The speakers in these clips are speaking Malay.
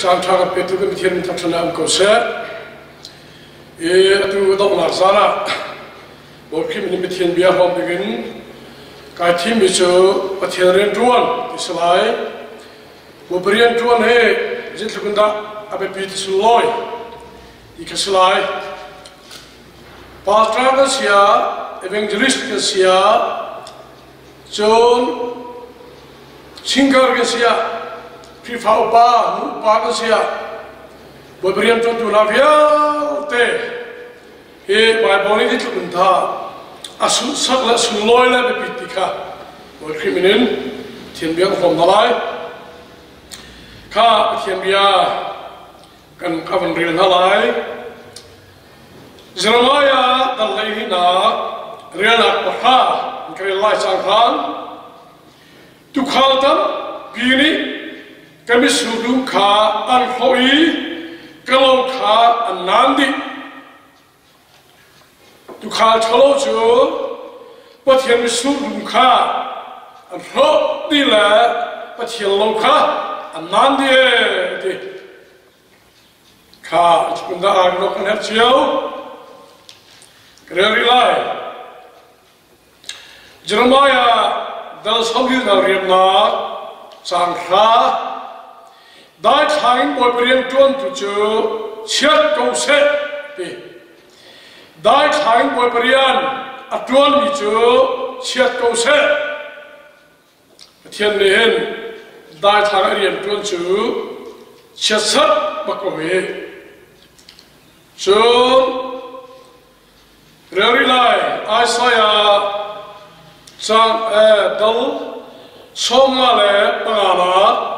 sang thang pe tu kan thian thak sana am ko se tu dong la zara bo kim ni thian bia hom begin ka thim bi chu pathian ren tuan ti salai bo brian tuan he jin thukunda abe pi ti suloi i ka salai pastor ka sia evangelist ka sia John singer ka sia Prifau ba, nu ba ka sia, berian tuan tu lafia te, bai boni di tu benda, asu sakla suloi la bepitika, boi kriminin, tian biang from dalai, ka tian bia kan kawan rian dalai, Jeremiah dalai na rian akha, kari lai sangkan, tu khaltam gini. Kami sudu ka an hoi kalau ka an nandi tu ka chalo chu pathian mi sudu ka an ho di la pathian lo ka an nandi de ka chunda ar no kan chiao kreri lai Jeremiah dal samhi na riamna sang kha Đại thánh bồi bền tuân tu chúa chết cầu sẽ bị Đại thánh bồi bền tuân mi chúa chết cầu sẽ thiên liên Đại thánh riêng tuân chúa chết sắt bạc cầu hệ chúa rời lại Isaiah sang dal sông lệ bangala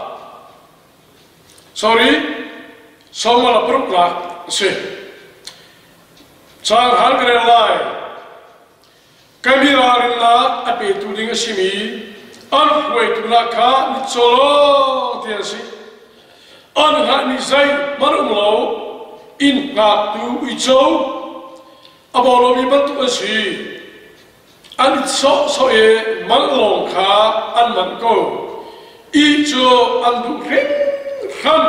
Sorry, sama la perut lah, se. Sang hal keren lai, kami rarin la api tu dengan simi, an kuai tu nak ka ni solo tiada si, an hak ni zai marum lau, in ngak tu ijau, abalo mi bantu si, an so manglong ka an manko, ijau an tu ring. Khăn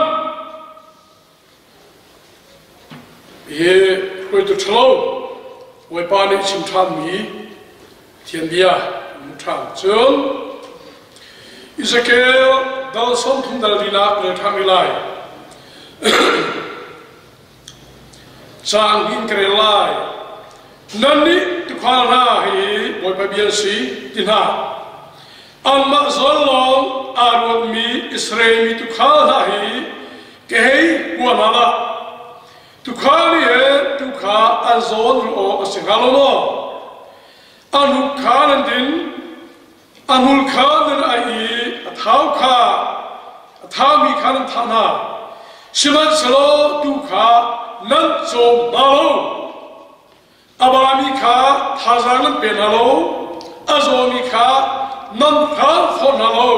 Rồi tôi thlâu Với ba nị chìm tham mỹ Thiên bia Tham chương Ezekiel Dal sống thùng đal đi lạc Rồi tham ý lại Sang hin kare lại Nên nị tôi khá ra Với ba biên sĩ Tin hạ An ma zon long arwad mi Israel mi tu khal nahi kehei buan hala tu khali he tu kha an zon ro asingalo no anu khan din anul khan ai athau mi khan thana shiman salo tu kha nan chom nalo abami kha thazang penalo azomi kha Nan khal phone nalo,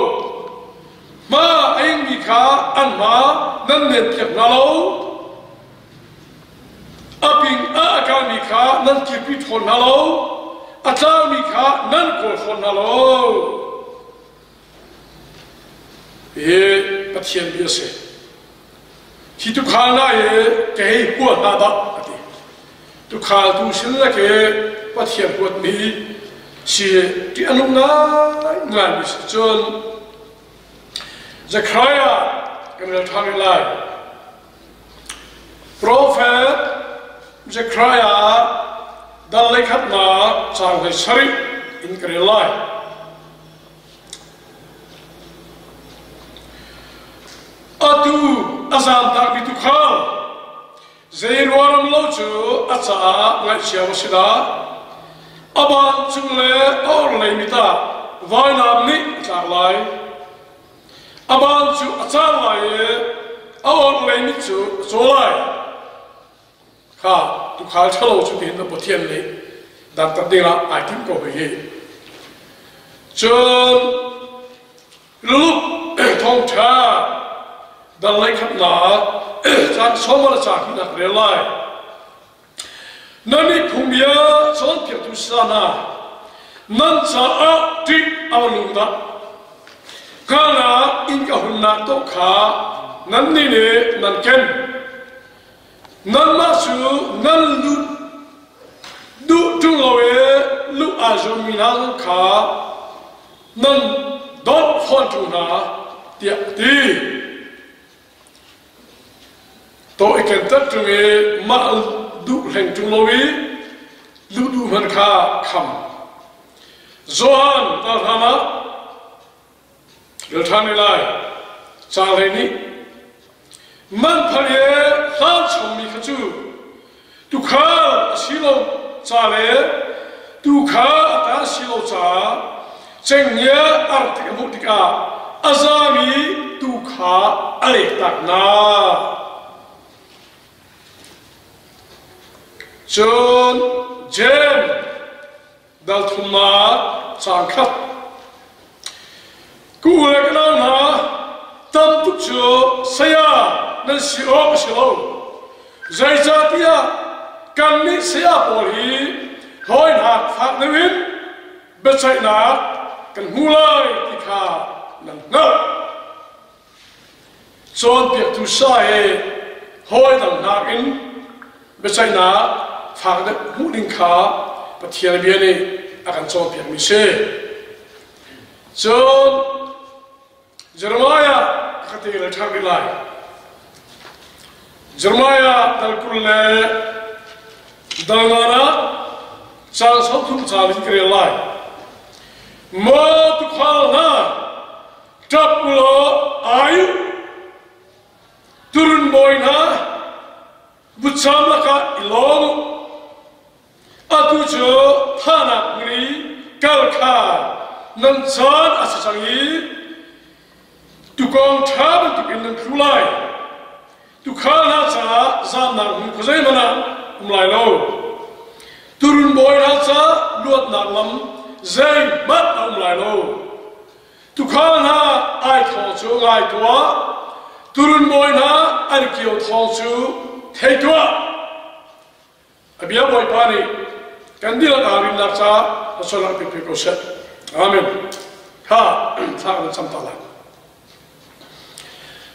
ma anh mi kha an ma nan net tiap nalo, aping a mi kha nan kipit phone nalo, ata mi kha nan kol phone nalo. Pathian biasa, hidup khal na kehai buat nada, tu khal tu sila ke pathian buat ni. Si di anung ngai mis John Zechariah kena thang lai Prophet Zechariah dal lekhat na chang hai sari in kare lai atu azam tak bitu khal zair waram lo chu acha ngai sia wasida Aban chungle or leimita vai nam ni charlai Aban chu acharlai or leimichu cholai kha tu khal chalo chu tin na pothian le dan ta dela ai tim ko he chun lu thong cha dan lai khat na chan somala cha ki na relai Nani kumia son piatu sana nan sa a ti awalunda kana inka hunna to kha nan ni ne nan ken nan ma su nan lu du trung loe lu a zo mi na kha nan dot phon tu na tia ti to iken tat tu me ma du leng trung loe lu du man kha kham zohan ta hama le thani lai cha le ni man phare khal chom mi khachu tu kha silo cha le tu kha ta silo cha cheng ya ar te mu tika azami tu kha ale tak na chon jem dal thuma chang khat ku le kana na tam tu cho saya nan si o si lo zai cha tia kan ni sia poli hoi na phak ne win be chai na kan hu lai ti kha nan na chon pi tu sa he hoi dang na in be chai na phak de hu ding kha pathian bi ne akan chon pi mi se chon Jeremiah khati le thang lai Jeremiah dal kulle dalana sang sop thu cha li kre lai mo tu khal na tap lo ayu turun boy na bucham la ka ilong atu jo thana ngri kal kha nan chan asachangi tu kong thab tu in thu lai tu khana cha zam na ku zai mana lai lo turun boy na cha luat na lam zai mat lai lo tu khana ai thong chu ngai tua turun boy na ar kio thong chu thei tua abia boy pani kandila ka rin na cha asola pi pi ko set amen ha tha na sam ta la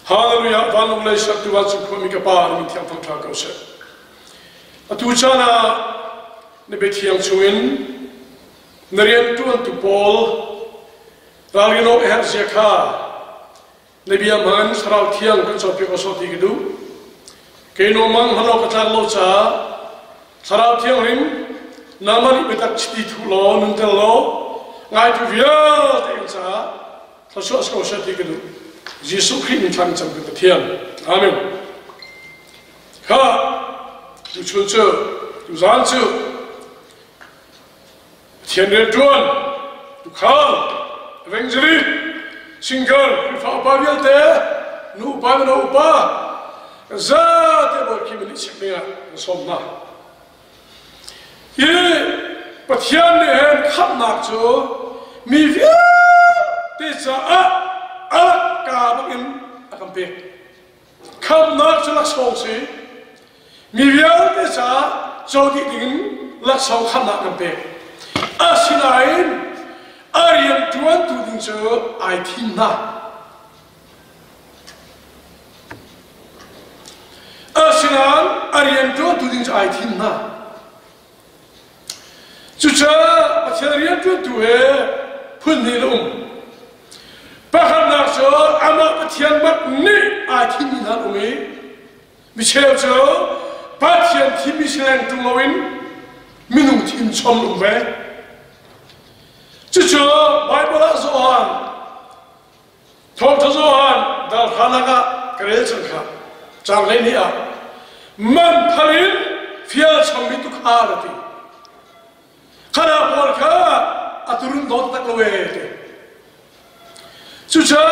Hallelujah, vanung lei satu wacu kami kapar mintiang tangkar kau se. Atu cana nebetiang cuin, nerian tuan tu Paul, ralino eherziaka, nebiam han sarau tiang kan sopi kosoti gitu. Keno mang halo kacar loca, sarau tiang rim, namari betak citi tu lo, nuntel lo, ngai tu via tiang sa, tersuas kosoti gitu. Jesus Christ thang cham ke thian amen ha tu chun chu tu zan chu thian de tuan tu khal evangeli single fa ba bial te nu ba no ba za te bo ki mi chimia som na ye pathian ne hen khap nak chu mi via te cha a ka bakin akan pe kham nak chalak song si mi vial te cha chodi ding lak song kham nak kan pe asinain arian tuan tu ding cho ai thin na asinan arian tuan tu ding cho ai thin na chu cha pathian tuan tu he phun ni lum Bahkan nak so amak patian mat ni atin ni nak umi, Michelle so patian timi silang tungawin minung tim chom umbe. Cucu Bible zohan, thong zohan dal khanaga kerel changka, jangan ni a, man parin fial chom itu kharati, khana polka aturun dot tak loe. Cuca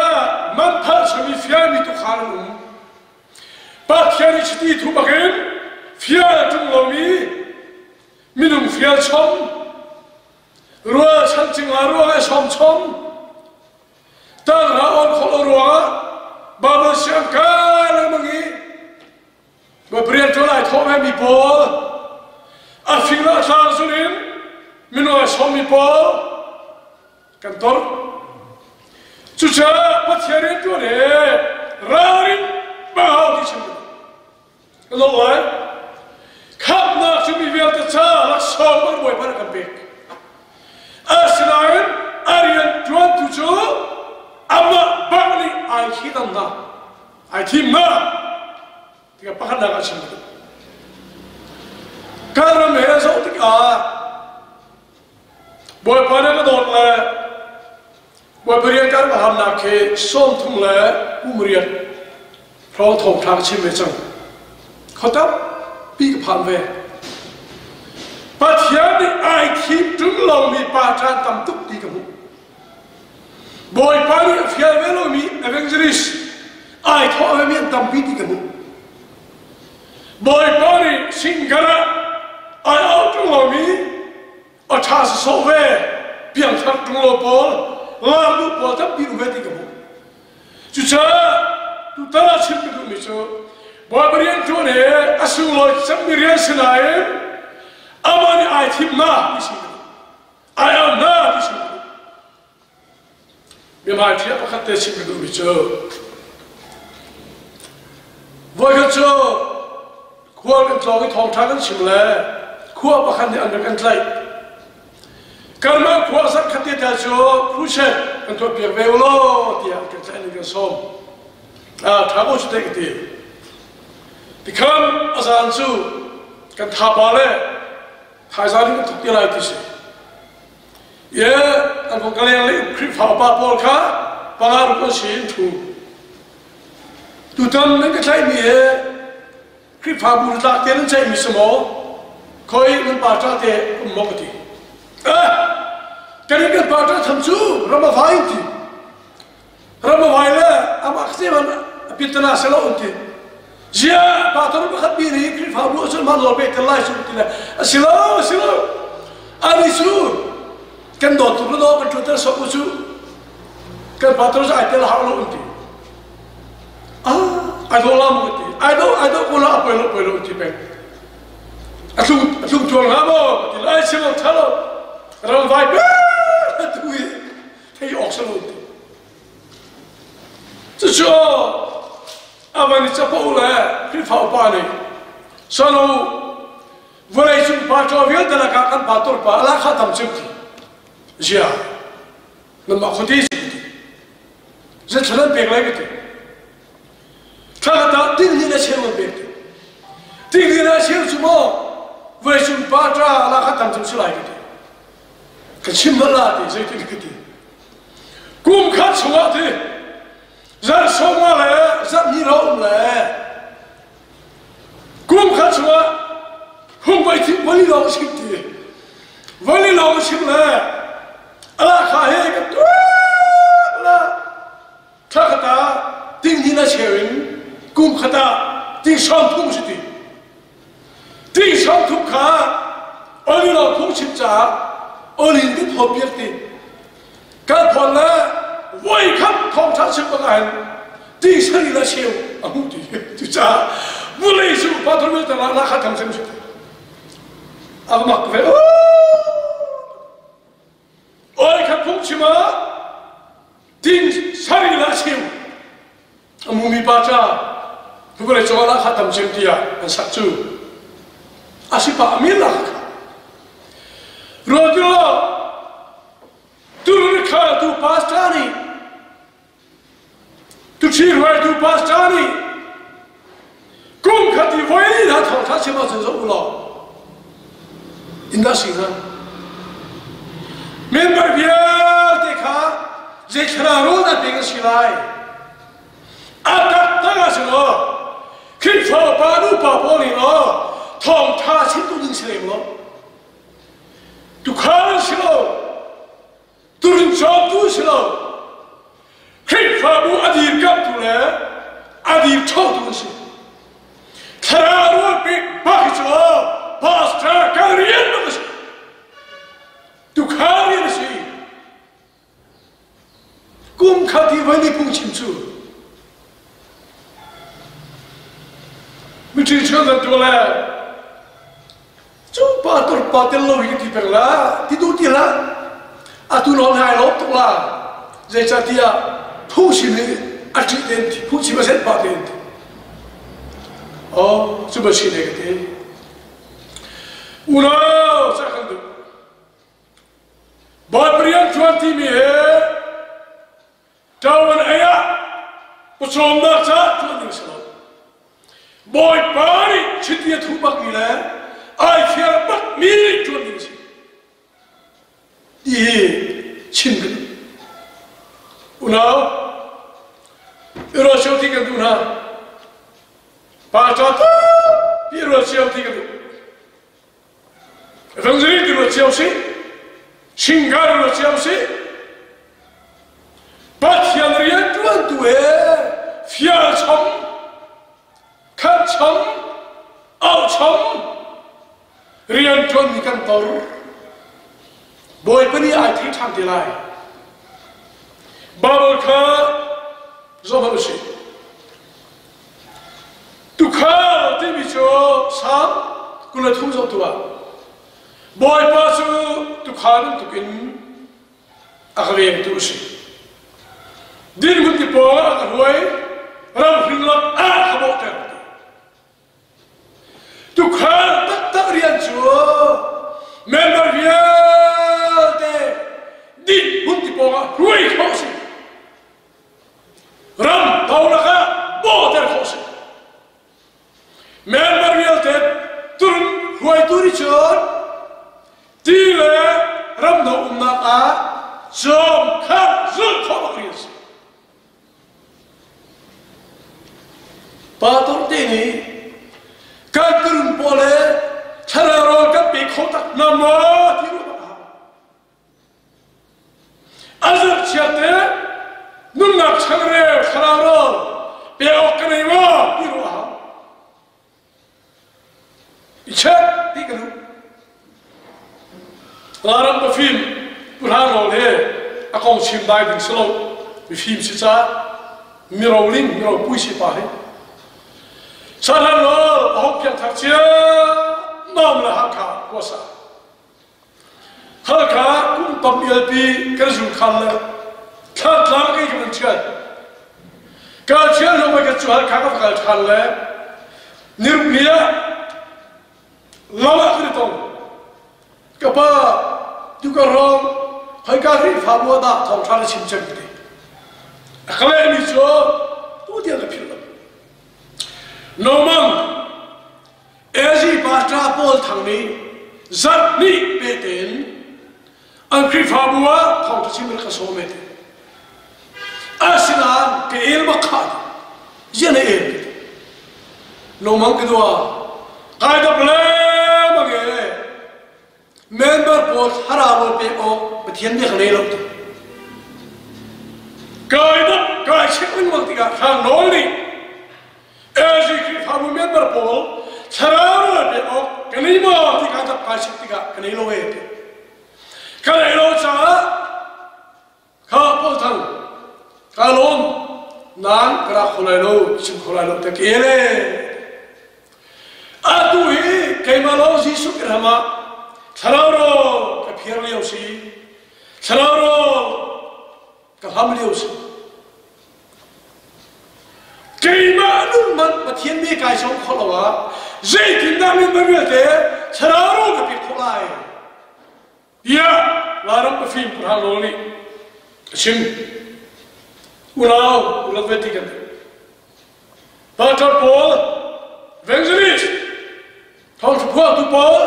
man par sami fiami tu kharun, patian isti tu bagen fial tunglomi minung fial chom. Ruah canting ruah som som, tan raon kalau ruah, bapa siangkal mengi, berian tolai thome mi pol, afingla thal sunin, minung som mi pol, kantor. Cuca patian itu ne, rarin lâu ấy khắp nơi chúng mình việc cha là sâu bắt buổi bắt cầm bạc Israel Arian Juan tu cho amma bangli ai khi tâm na ai thim na thì cái bắt đầu cái chuyện cái làm hệ số tất cả buổi bắt đầu cái đồn là buổi bữa cái mà ham nạp cái sôm thùng là umrian rồi thòng thang chim về trongเขาต้องปีกผ่านเวปัจจัยนี้ไอ้ทีมถึงเรามีปาจานตั้มตุกตีกันบอยปานีเฟียเวลเรามีเอเวนเจอริสไอ้ท้อเวมีตั้มปีตีกันบอยปานีสิงห์ระไอ้เอาถึงเรามีอาชาสโซเวเพียงทักถึงเราพอลาลูพอตั้มปีนเวตีกันจุดเช้าตุตาชิมไปดูมิโซบอยบริเวณตัวนี้อาศัยลอยสัมมิเรียนสนายอามันไอทิมนาดิสิไอเอานาดิสิมีมาที่ประคัตเตชิมดูมิเจอวันก็เจอขั้วกันจองที่ทองทางกันชิมเลยขั้วประคันที่อันเดียวกันเลยการมาขั้วสักขัดที่จะเจอผู้เชี่ยวกันตัวเปียกเวลโลที่อันกันใจนึกกันส้มท้าโมชุดเด็กดีที่คำอาจารย์สู้กันทับบาเล่ถ่ายสารกันทุกที่ไรที่สิเย่อันพวกกันยังเล่นคลิปฝ่าปาปอลค่ะปารารุกันสินถูดูทำนั่นก็ใช่มีคลิปฝ่าบุรุษเต้นใช่มีสมองคอยมันปาจ้าเตะมองดีกันยังกันปาจ้าทำสู้เรามาไฟทีเรามาไฟเลยอามาเสียมันพิจารณาเสร็จแล้วอุ่นทีJia, patron berkat biri, kiri fabu asal malu lebih kelai sebetulnya. Silo, anisu, kan dokter itu kan dokter sokusu, kan patron saya telah halu unti. Ada orang unti, ada orang apa yang unti peng. Asum jual apa? Tilai silo thalo, orang vibe, tu hei oxal unti. Sesuatu aman itu apa ulah kifau pani, selalu boleh cuma baca via dalam kakan batur pa, alah khatam cipti, jia, nama khudi cipti, jadi pegla gitu, kalau tinggi nak cewek begitu, tinggi nak cewek cuma boleh cuma baca alah khatam cipti lagi gitu, kecil malah tu jadi gitu, kum kat semua tu. Zat semua le, zat ni rom le. Kum kat semua, hum baiti wali long sim le. Alah kahé kat tu, alah. Thak kata, ting ni na cewing, kum kata, ting sam thum siti. Ting sam thum kha, oli long thum sim cha, oli ni thopiak ti. Kat phon le. Vậy khắp không sản xuất bằng ảnh đi xây là siêu ông thì cha vô lý sự bắt đầu biết là khát thầm xem ông mặc về ôi khắp phúc chứ mà đi xây là siêu ông mua mi ba cha vô lý cho là khát thầm xem thì anh sắc chú asi pa amin là rồi đó turun kha tu pastani tu chirwai tu pastani kum khati voi la thong tha chima sen so ulo inda singa member bia dekha je khara ro da beng silai atak ta sino khit pho pa nu pa po ni lo thong tha chin tu ning silem lo tu kha silo turun job tu silo krik fabu adir kap tu le adir chau tu si thararu big bakcho pastor karian mas tu karian si kum khati vani pung chim chu mi chi chang tu le chu pastor patel lo hi ti perla ti du ti la atu non hai lop tu la je chatiaผู้ชิมนี่อาทิตย์เดินผู้ชิมมาเสร็จปาเดินโอ้ Coba sih deh gitu. Ulah, saya kan tu. Berian Tuhan timi Tawan ayah, pesona cah Tuhan ini selalu. Boy pari, citiya thubak ni lah. Ay fiar bak milik Tuhan ini sih. Dia cingkat. Ulah, Erosia tiga tu na. Pasal tu, Erosia tiga tu. Evangeli Erosia sih, Singgar Erosia sih. Batian rian Tuhan tu fiar cam, kan cam, au cam. Rian Tuhan ni kan tor. Boy pani ai thi tham ti lai. Babul kha zaman usi. Tu kha ti bi cho sam kula thum so tua. Boy pa su tu kha nam tu kin akhwe tu usi. Din mun ti po akhwe ram hringlak a khabo ta. Tu kha tak rian cho member viate din mun ti po akhwe khosi. Ram taulaka boter khosi. Member viate turun huai turi chon tile ram no umna a jom kha zul khobakris. Patur tini kan turun pole chararo ka pe khotak namo tiru ba. Azar chiate nunnak changre chararo pe okne mo tiru ba. İçer dikkat. Larang film Quran oleh akong simdai ding selo film sica mirauling mirau puisi pahe. Salah lo ahok yang tercia nom lah hakka kuasa. Hakka kum tampil pi kerjun kalle. Kat lagi kemencian. Kacian lo mereka jual kakak kakak kalle. Nirmia lama kritong. Kapa juga orang haikai fabu ada thong thara simcem de. Akale ni jo tu dia lebih lama. Nomang ezi batra pol thang ni zat ni beten angkri fabu a thong thara simmer kasome de. Asinan ke ilmu khad jene el. Nomang kedua kaidah belum bagi. Member pos harabol pe o betian dia kena elok tu. Kaidah cekun waktu ka sang noli. Ezi fabu member pol harabol pe o kena imo tiga tak kasih tiga kena elok itu. Kena elok cah kapol tang kalon nan kerak khulai lo sim khulai lo tak ele. Aduh kemalo si sukrama. Salaro ke pierliau si, salaro ke hamliau si. Keimanun man batien me kai song kholawa, zai tindamin berwete, salaro ke pikolai. Dia larang ke film perhal loli, sim, ulau vetikan. Pacar Paul, evangelist, thong sepuh tu Paul.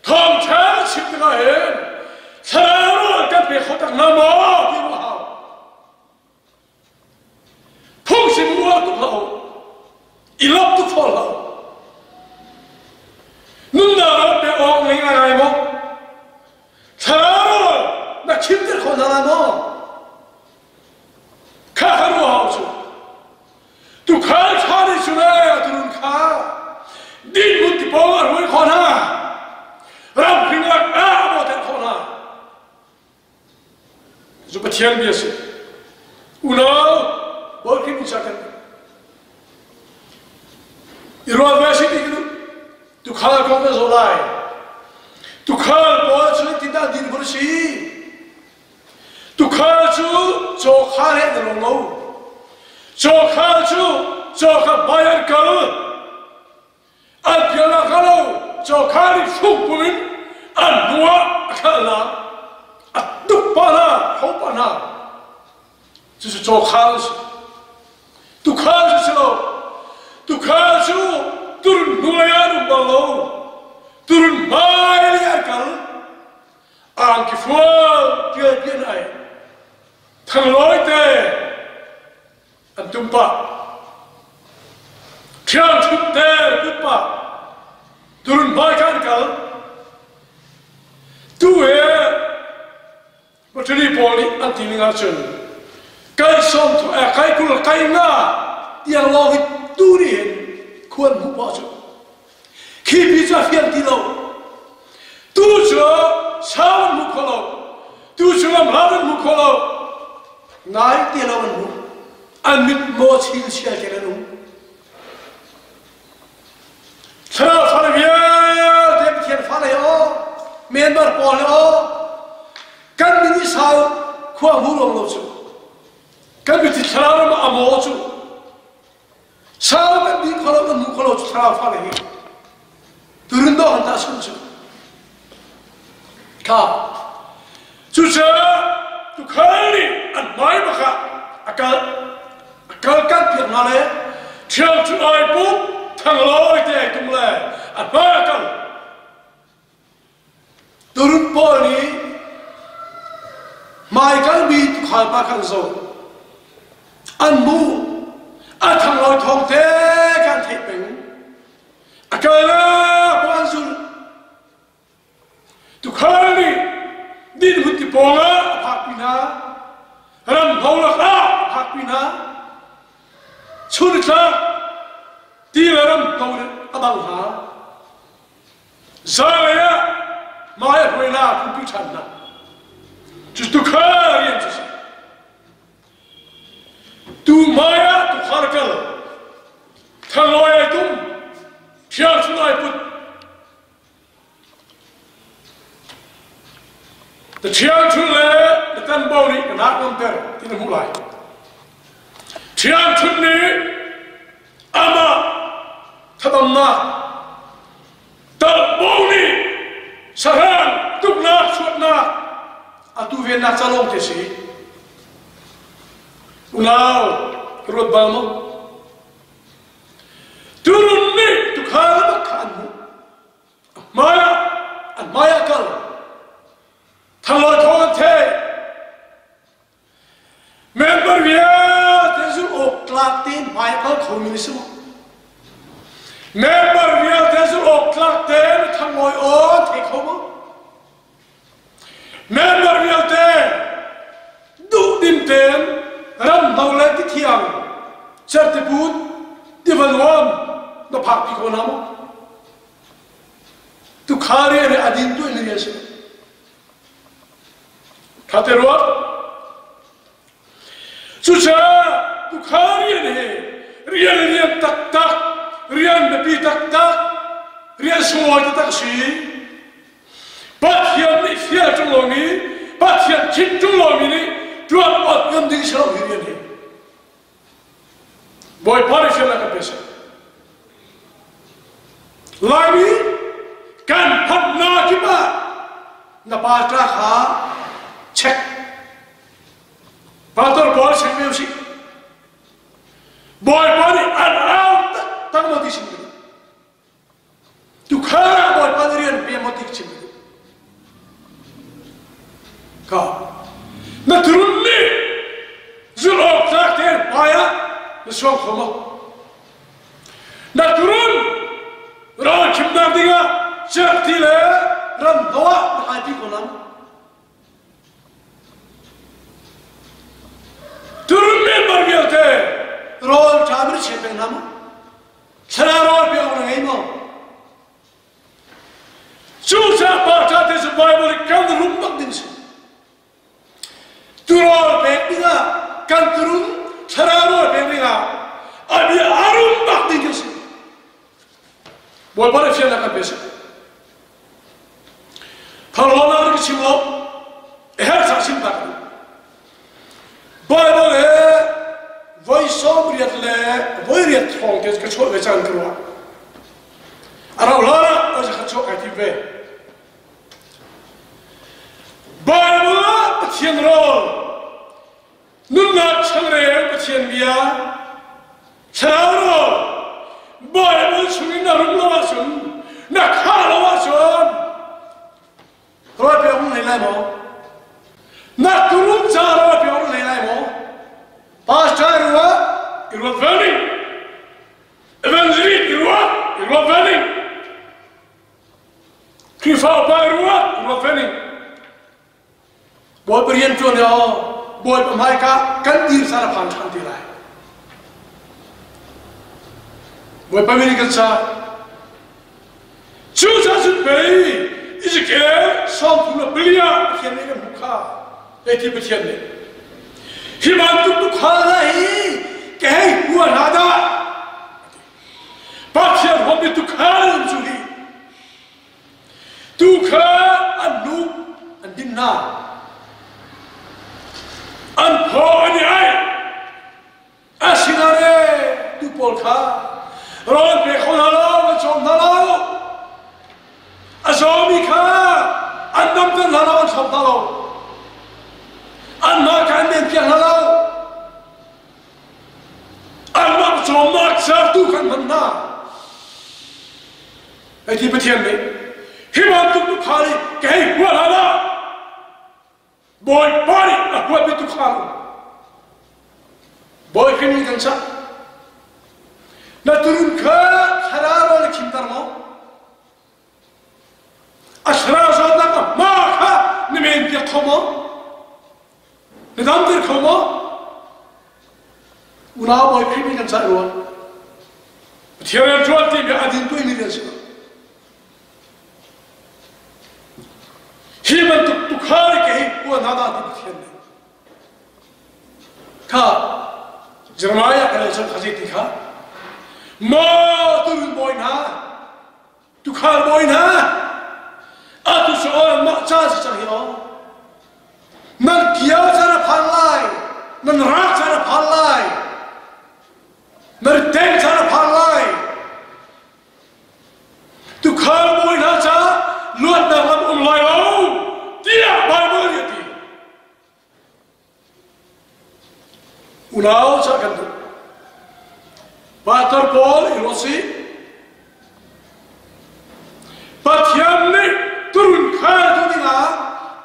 Thom chal chip na hen sararo ka pe khotak na mo ti mo ha phung sim mo tu ho ilop tu phol ha nun na ro pe ong ling na mo sararo na chip ter kho na mo kha haru ha chu tu kha chari chu na turun kha din mut ti po ar hoi kho na Ram pinglak amo ter khona. Zubatian biasa. Ulau boleh dicatat. Irwan biasa itu. Tu khal kau tu zolai. Tu khal boleh cuma tidak dibersih. Tu khal tu jokhal yang terlalu. Jokhal tu jokhal bayar kau. cho khari fukumin anua akala atupana hopana just cho khali tu khali silo tu khali turun nulayanu balo turun mai akal ang kifual pian ai thang loi te antumpa Tiang tutte lupa turun baikan kal tuhe macam poli anti ngacun kai som tu kai kul kai nga tiang lohi turin kuan bupa tu kipi jafian tilo tu jo sawan mukolo tu jo lam mukolo ngai tilawan mu amit mo chil sia kelenu Sarah Falavia, Deputy Faleo, member Polo, can be this how Quahulu, can be the Salam Amotu, Salam and the Color and Mukolo Sarah Falavia, Durundo and Tasunsu. Ka, Susa, to Kali and Maimaka, a Kalkan Pianale, Chill to Ibu. Thằng lôi thì cũng là ba cần turun poli mai cần bị khai ba cần rồi ăn mu thằng lôi thong thế can thiệt mình cái là quan dụng tu khai đi hút thì bông á hạt pina ram hậu là hạt pina chun cha Di dalam kau abang ha, saya maya huela kumpulan na, justru kalian justru, tu maya tu harkal, thaloi itu, siapa sunai put, the siapa sunai, the tan bau ni nak namper, tidak mulai, siapa sunai, ama Tadamna Talboni Saran Tukna Sutna Atu Vena Salong Tesi Unau Kerut Balmo Turun ni Tukhara Bakhanmu Maya and Maya Kal Thaloi Thon The Member Via Tesu Oklatin Maya Kal Communism Member real desert of Clark Ten, Tangoy or take home. Member real ten, do dim ten, ram no let it young. Certain boot, even one, the party conamo. To carry a adinto in the nation. Caterot Sucha, to carry a real tak. Rian lebih tak, rian semua itu tak sih. Bagian ni siapa tolong ni, bagian cip tolong ni, tuan orang yang selalu rian ni. Boy paris yang nak pesa. Lagi kan pernah kita nampaklah ha cek. Pator boy sendiri sih. Boy paris tak mati sini. Tu kara boy padrian pe mati sini. Ka. Na turun ni. Zulok takter paya. Nesong koma. Na turun. Ram kimdar diga. Cakti le. Ram doa hati kolam. Turun ni berbiate. Rol cabir siapa nama? Sararol biar orang ini mau. Susah baca di Bible kan rumpak dinsi. Turol bekliga kan turun sararol bekliga. Abi rumpak dinsi. Boleh boleh siapa nak biasa. Kalau orang itu semua, saksi tak. Bible voice of riat le voiriat phong ke chol ve chan kruwa Arau lara aja kacau kai tipe. Bible petian rol. Nunna changre petian dia. Charo. Bible sungin narum lawasun. Nak halawasun. Roy peong nilai mo. Nak turun cara peong nilai mo. Pastor irwa vani. Evangelit irwa vani. Kifau irwa vani. Boy berian tuan ya, boy pemai ka kandir sana pancang tilai. Boy pemini kerja. Cuaca sebei, izikir sampurna belia kian ni kan buka, eti petian ni. Himantu buka lagi, kehai buat nada. Patian hobi tu kalam suri. Tukha anu andinna. Anpo ani ay. Asinare tu polka. Ron pe khonalo chom nalo. Azomi ka. Andam tan nalo chom nalo. Anma kan den pian nalo. Anma chom nak sa tu kan manna. Ai ti petian ni. Himan tu khali kai wala la. Boy body aku betu khali. Boy kini kan sa. Na turun ka hararo le kintar mo. Ashra zat na ma ka ni men dia khomo. Ni dam dir khomo. Una boy kini kan sa ro. Thiara juat ti be adin tu ni dia sa. Himan tu khali ke buat nada di petian ni. Ka Jeremiah kalau saya kasih tiga, mau turun boy na, tu khal boy na, atau soal mak cah secahyo, nan kia cara palai, nan rak cara palai, nan deng cara palai, tu khal boy na cah, luat dalam ulai lau, dia Bible dia ti. Unau cakap tu, Pastor Paul irosi, patian ni turun kaya tu dia,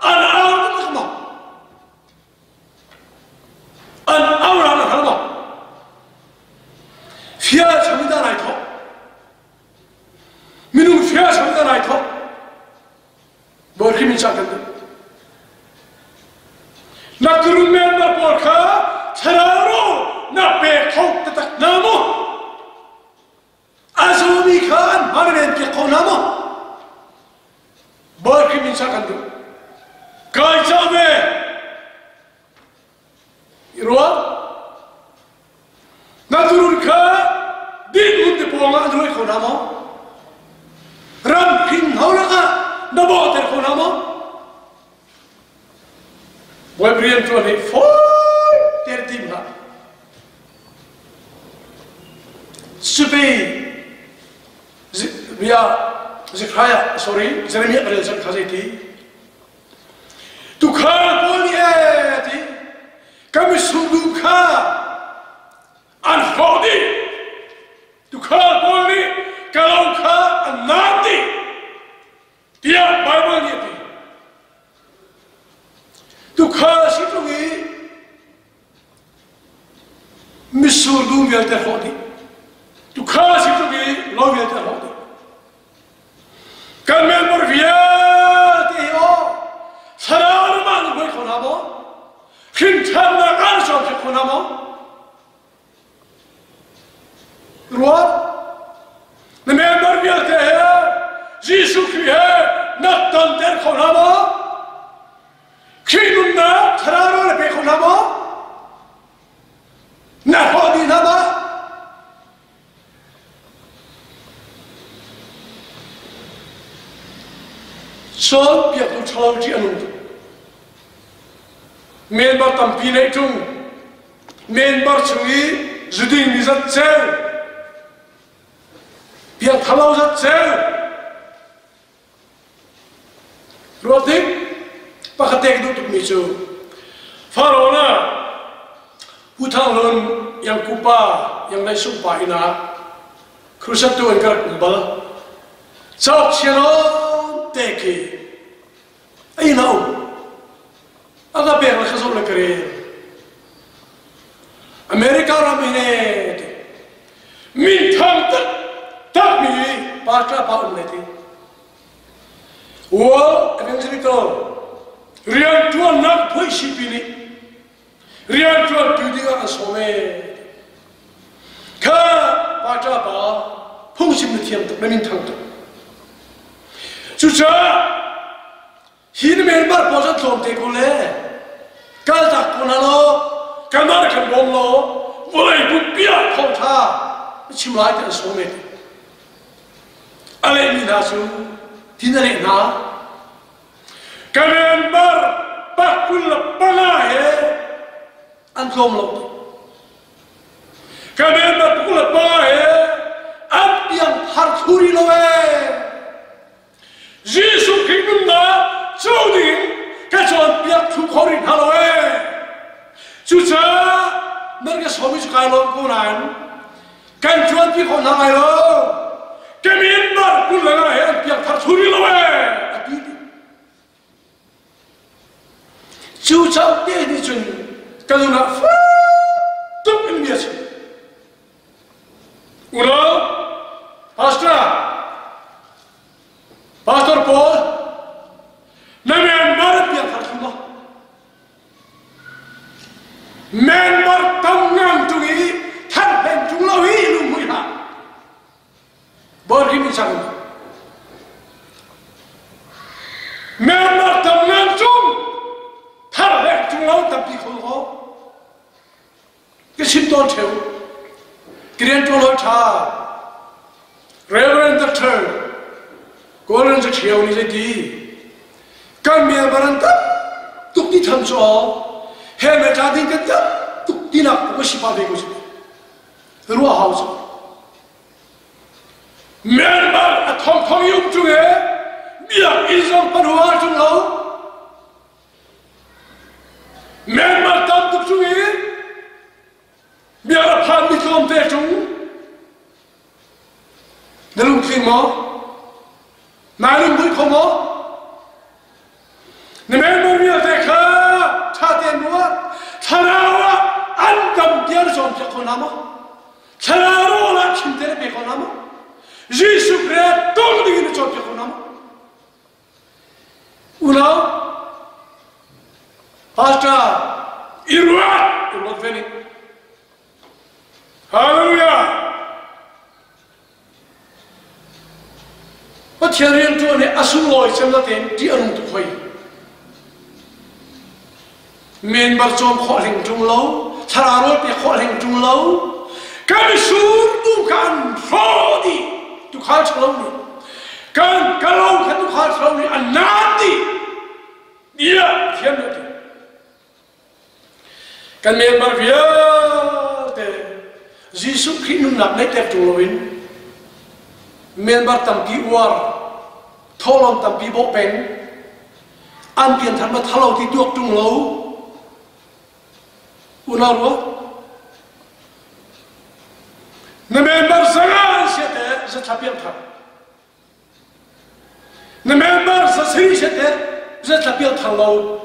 an-aw tu tak mau, an-aw nak tak mau, fia cakap naik tu, minum fia cakap naik tu, berkini cakap tu, nak turun member polka. Teraro na bekau tetak namo. Azumi kan mana yang bekau namo. Berki minsakan tu. Kai jabe. Irwa. Na turun ka din undi ponga androi kau namo. Ram pin haulaka na boter kau namo. Boy berian tu ni tertim ha. Supi via Zechariah, sorry, Jeremiah pada zaman kasih ti. Tu khal poli ti. Kami sungguh ka anhodi. Tu khal poli kalau ka nanti dia Bible ni ti. Tu khal situ ni Misur dum yang terhodi, tu kasih tu ni law yang terhodi. Kami berviat iyo, sarar man boleh konamo, kintan nak ansur ke konamo, ruat, kami berviat iyo, Yesus Kristus nak tanter konamo, kinun nak sarar le konamo. Nak hodi nama, so biar tu calau dia nunjuk. Member tampilai tu, member curi, jadi nizat cel, biar kalau zat sel rotik pakatek du tuk micu farona hutang lon yang kupa yang nai supa ina krusak tu engkar kumbal chok chelo teki ai nau aga peng la khazol kare America ramine min thang tak mi patra pa umneti wo evangelical rian tuan nak pui sipini rian tuan building asome ka patra pa phungsim thiam tak min thang tak chucha hin member pozat lom te ko le kal tak kunalo kamar kan bom lo volai bu pia khom tha chimai ta some ale mi na su tinare na kamember pakul pala he an lom lo kamember pakul pala he ap yang har thuri lo he Jesu Kristus Choding kachon piak thu khorin haloe chucha merga somi chukai lo kunan kan chuan pi khon hangai lo kemin bar kun laga he piak thar thuri lo ati chucha te ni chun kaluna tuk in bias uno Pastor Paul member piak thar thuma member tangang tungi than ben chung lo hi lu mui ha bor ki mi sang member tangang chung than ben chung lo ta pi khol ho ke sim ton theu krian to lo tha reverend the third golden se chiao ni se di kan mi baran ta tuk ti tham cho he me ta ding ka ta tuk ti na ko si pa de ko si ruwa house member a thong thong yum chu he bia izam panwa chu lo member tam tuk chu he bia ra phan mi thom te chu dalung thing mo Malum bui komo, ne member mi ate kha, thate nuat, tharawa andam diar zom te konama, thararo la chimtere pe konama, Jesu Christ tong dingin zom te konama. Ulau, pastor, iruat veni. Hallelujah. Thiên riêng cho nên asul loi xem ra tiền đi ăn tụ hoài miền bắc trong khó hình trung lâu thà rồi bị khó hình trung lâu cái suốt tu can phô đi tu khai lâu đi can cái lâu cái tu khai lâu đi ăn nát đi đi à thiên rồi cái miền bắc việt để Giêsu khi nung nạp lấy đẹp trung lâu miền bắc tầm kí war thâu lòng tầm kí bộ bén ăn tiền thằng mà thâu lâu thì được trung lâu nào luôn nên miền bắc sáng sẽ thế sẽ tháp biếng tháp nên miền bắc sẽ sinh sẽ thế sẽ tháp biếng thang lâu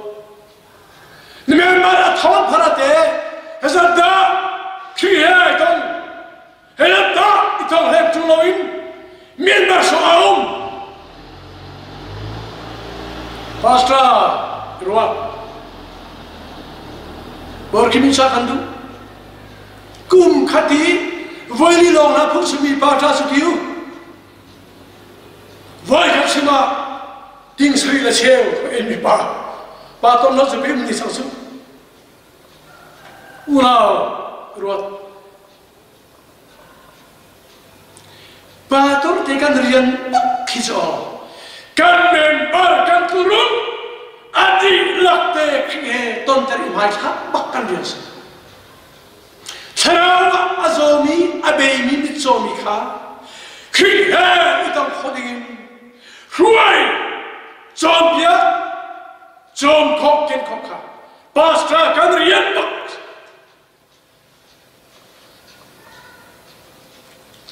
nên miền bắc thâu phá thế sẽ đã khi hệ thống hệ đã ít thằng hệ trung lâu miền bắc số ông pastor ruat berkini sakandu kum khati voili long na phuk sumi pata sutiu voi khap sima ting sri la cheu en mi pa tom no zubim ni sang su unao ruat Pator tekan rian kiso kan member kan turun adi lakte khe ton tari mai kha bakkan rian sa charawa azomi abemi mitsomi kha khi hè đi tông khó đi ruồi chôm bia chôm khóc kiến khóc khả pastor kan rian bak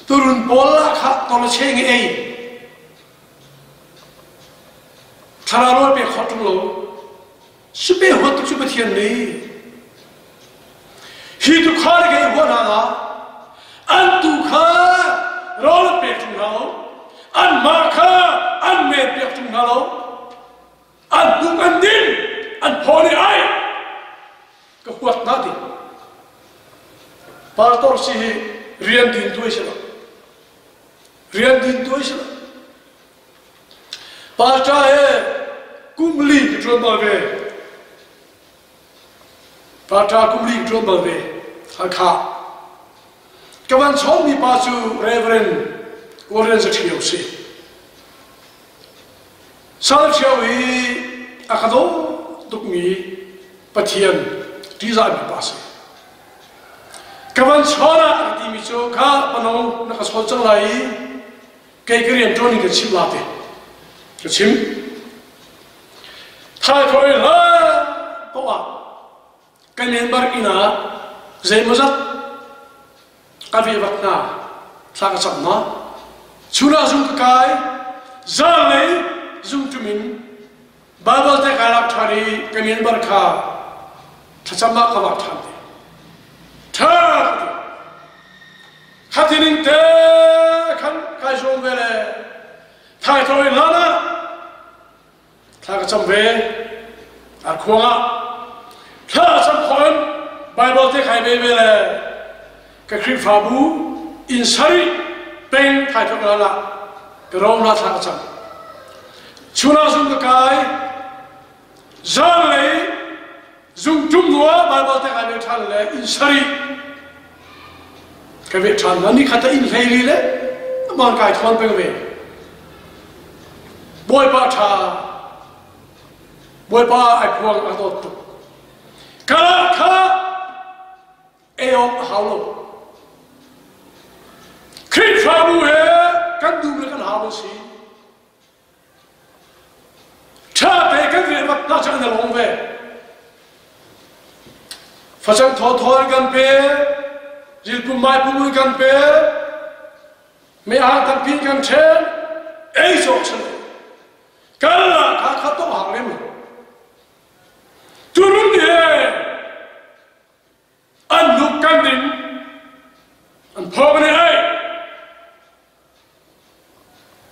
turun bola kha tol cheng ei tharalo pe khotung lo sube hot chu bathian nei hi tu khar ge wona da an tu kha rol pe tu nalo an ma kha an me pe tu nalo an tu an din an phone ai ka huat na di pastor si rian din tu isla rian din tu isla pastor hai kumli ki tromba ve pastor kumli ki tromba ve hakha kawan chom mi pa chu reverend Warren Zachiyo si sal chiawi akado tukmi pathian tiza mi pase kawan chora ti mi cho kha panong na ka sol chang lai kai krian troni ke chim late ke chim thai thoi la to a kan member ina zai mazat ka vi vakna sa ka samna chura zum kai zale zum tumin Bible te kalak thari kan member kha thachama ka wa tham tha khatinin te kan kai zom vele thai thoi lana tha ka cham ve a khonga tha cham khon Bible te khai ve vele ka khri fabu in sari peng thai thok lana ka rom la tha ka cham chuna zum kai zale zum tum nuwa Bible te khai ve than le in sari cái việc tròn nó đi khát in hay đi đấy mà cái thon bên về bôi ba trà bôi ba ai quăng ở đó tụ cả cả eo hào lô khi pha bu hè căn du lên căn hào lô xí cha để cái việc bắt nó chẳng được lòng về phát sinh thọ gần về Jil pumai pumui kan pe, me a tapin kan chen, ei sok chen, kala ka khato hang lem, turun ye, an nuk kan din, an phom ne ai,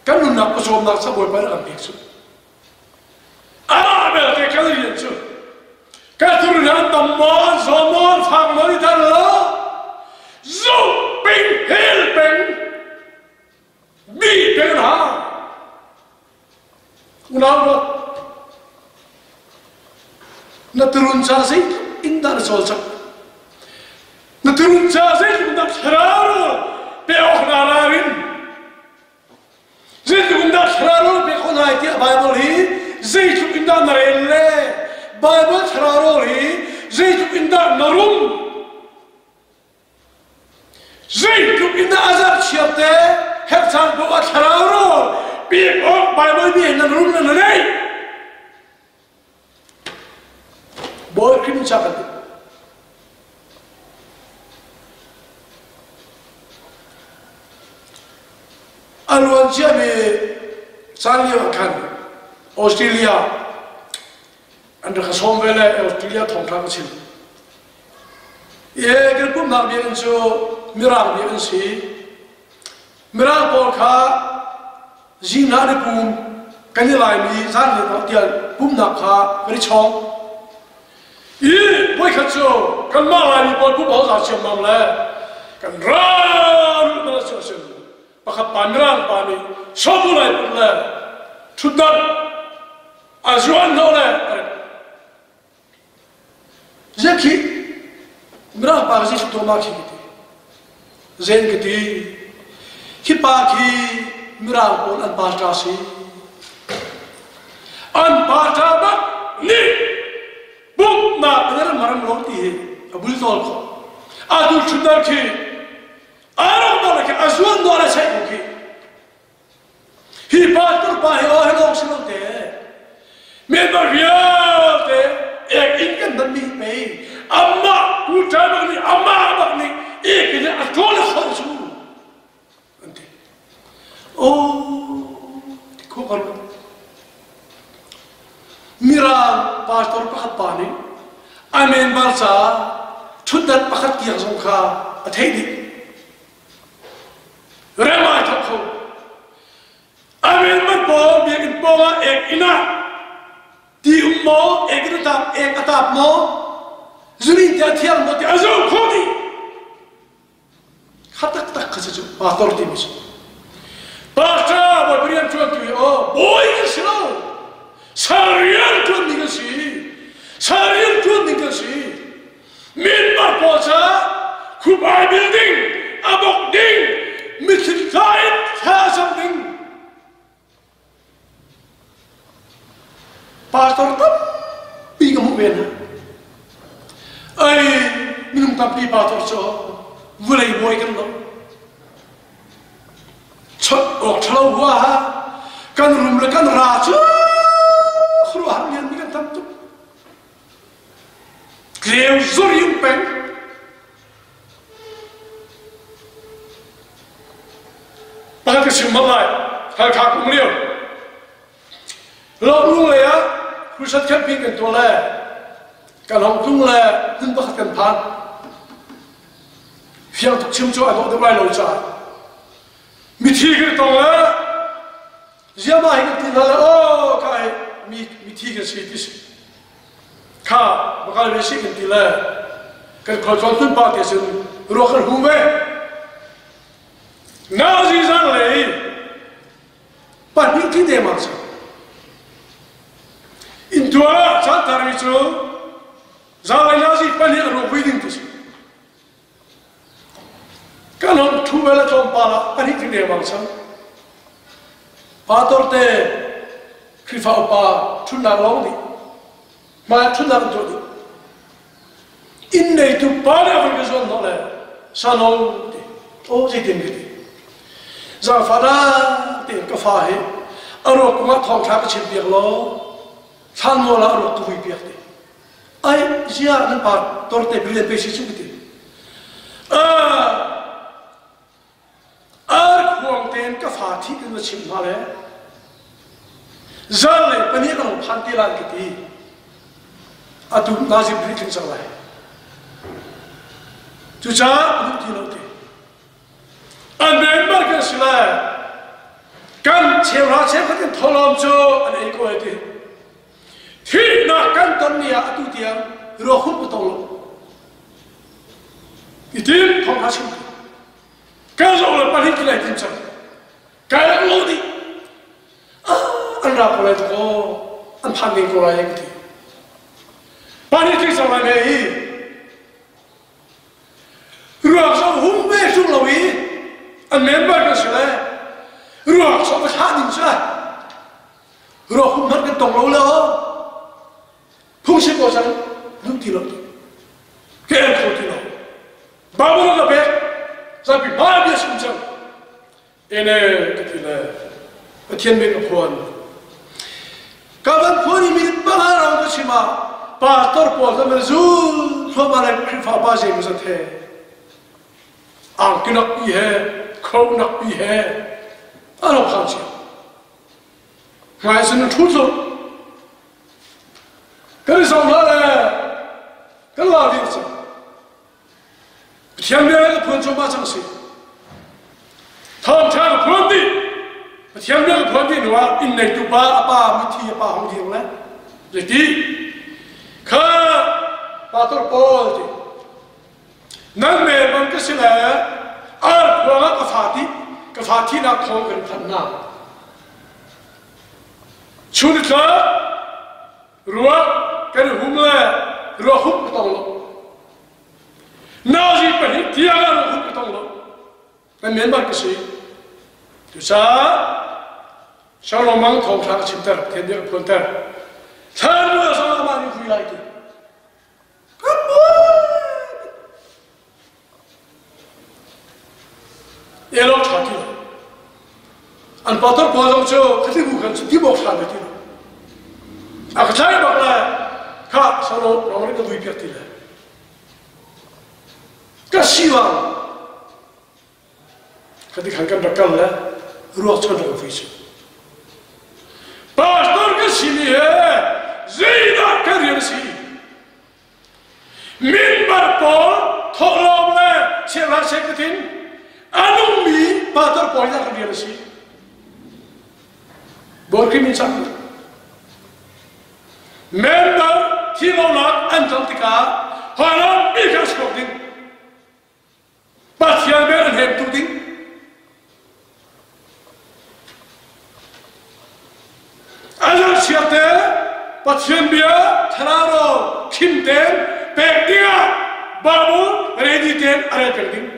kan nun nak pasom nak sa boy par an pek su, a bel te kan yen su, ka turun an tamon zomon phang mari tan lo. Zo bing hel bing bi bing ha unang na turun cha sei indar sol chak na turun cha sei indar thraro pe ohna larin zai indar thraro pe khonai ti bible hi zai tu indar narelle bible thraro hi zai tu indar narum Zai tu inda azar chiate hep sang bo athararo bi ok bible bi na rum na nei boy kim chakat alwan chia me sanlia kan Australia and ka somvele Australia thong thang chin ye gel pum na bi so mirang bi an si mirang bol kha jina de pum kan lai mi zan le no tial pum na kha ri chong yi boy kha cho kan ma lai mi bol pum ho sa chem mam le kan ram na so so pa kha pa mirang pa mi so bu lai pum le thu dat azwan no le zaki mirang pa ji to ma ki Zen kiti, kipa ki miral pun an bata si, an bata bak ni, buk na bener maram lorti he, abul tol ko, adul chudar ki, arang dole ki azwan dole say ko ki, oh ko kan mira pastor pakhat pani amen balsa thudat pakhat kiang song kha athei di rema thakho amen mat bo biakin bonga ek ina ti ummo ek atap mo zuri dia thiang mo ti azo khodi khatak tak khachu pastor ti mis pastor bo brian chuan tu o boy silo sarian chuan ni si sarian chuan ni si min mar pocha khubai building abok ding mitin tain tha something pastor tam pi kamu bena ai minum tapi pastor so vulai boy kan lo chot ok thalo wa kan rum le kan ra chu khru har yan mi kan tam tu kreu zur yung pen pakat ke simbalai hal kha kum liu lo lu le ya khusat khat pi kan to le kan hong tung le hun ba khat kan phan fiang tuk chim cho a do de bai lo cha mi thi ke tong le zia ma hi ke tin la o kai mi thi ke si ti kha ba ka le si ke ti le kan khol chon tun pa ke sin ro khan hu me na zi zang le pa ni ti de ma sa in tua cha tar mi chu za lai na zi pa ni ro hui ding tu kan hon thu vela chom pa la pa ni ti de ma sa pa tor te khi fa pa thu na lo di ma thu na to di in nei tu pa la va ke zon no le sa no di o ji tin di za fa da ti ka fa he aro ku ma thong tha ka chim biak lo san mo la aro tu hui biak di ai zia na pa tor te bi le pe si chu di kuang ten ka fa thi kan chim ma le zal le pani no phan ti lan ki ti atu na ji bri kin sa lai tu cha lu ti lo te an ben mar ka sila kan che ra che ka tin tholom cho an ei ko ti thi na kan ton ni atu ti ro khut ko tong lo itin thong ha chim ka zo le pani ki lai tin cha ka lo di an ra ko lai ko an phan ni ko lai ki pani ki sa lai nei ruak so hum be su lo wi an member ka sila ruak so ka ha din cha ruak hum har ka tong lo lo phung se ko sang lu ti lo ke ko ti lo ba bo la be sa bi ba bi sum chang ene ti la thiên bên phồn các bạn phồn thì mình bao giờ làm cái gì mà ba tổ phồn thì mình du số mà lại khi phá ba gì mình sẽ thế ăn cái nắp gì hết không nắp gì hết anh làm sao chứ ngày sinh nó thút rồi cái xong đó là cái là gì chứ thiên bên cái phồn cho ba chẳng gì thằng cha phồn đi thiên nhiên của phật giáo là in này tu ba apa miti apa hong thiang la jadi kha pa tor pol ti nan me ban ka sila ar khwa ka phati na thong kan phan na chun tla ruwa kan humla ruwa hup tong lo na ji pa ni tia la hup tong lo nan me ban ka si tu sa sao lo mang thong thang chim ter thiên địa phun ter than mưa sao mà đi vui lại đi cất bôi elo chati an pator po jong cho khati bu kan ti bo khan ti a ka chai bak la kha sao lo rong ri ka vui piak ti la ka siwa khati khan kan rakal la ruột cho được phi sự pastor cái gì nè gì đó cái riêng gì mình bắt Paul thọ lòng này sẽ là sẽ cái tin anh mi pastor Paul ra cái riêng gì bồi khi mình sang member thì lâu lắm anh trong tất cả họ làm biết cái sự tin bắt hiện bên anh hem tu tin anh đang xem thế bắt hiện bia thà rồi kim tên bẹt dia babu ready tên anh bẹt tin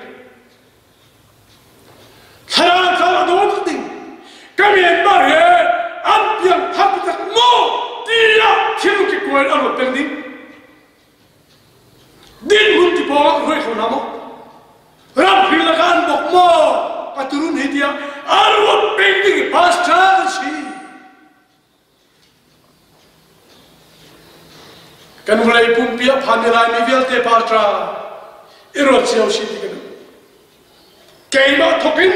thà thà đâu tu tin cái miền Bắc này anh biếng thắp tất mô dia thiếu cái quên anh bẹt tin din hun ti bo hoi khona mo ram phil la kan bok mo paturun hitia arwot painting pastor si kan vulai pum pia phanira mi velte pastra irot siau si ti kan keima thokin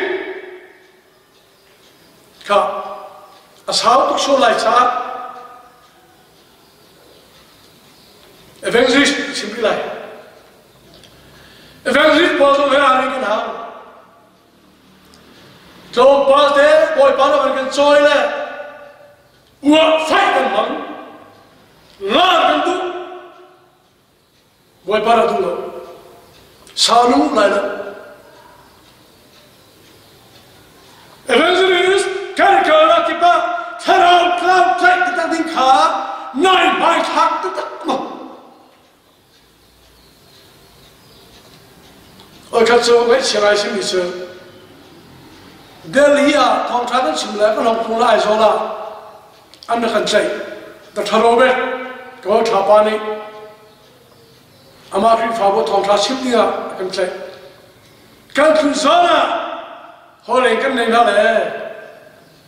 ka asau tuk so lai cha evangelist simply lai evangelist Paul so here ari kan ha so Paul te boy Paul kan kan choi le wa fight kan mang la kan tu boy para tu lo sanu lai la evangelist kan ka la ki ba tharau cloud track ta ding kha nai mai thak ta ma ôi các chú mấy chị lại xin đi chơi, Delhi à, thằng trai nó xin lại cái lòng phun lại rồi là, anh được hành chạy, đặt thằng Robert, cái thằng Pani, ama khi phá bộ thằng trai xin đi à, hành chạy, cái thứ sáu à, hồi lên cái này là lẽ,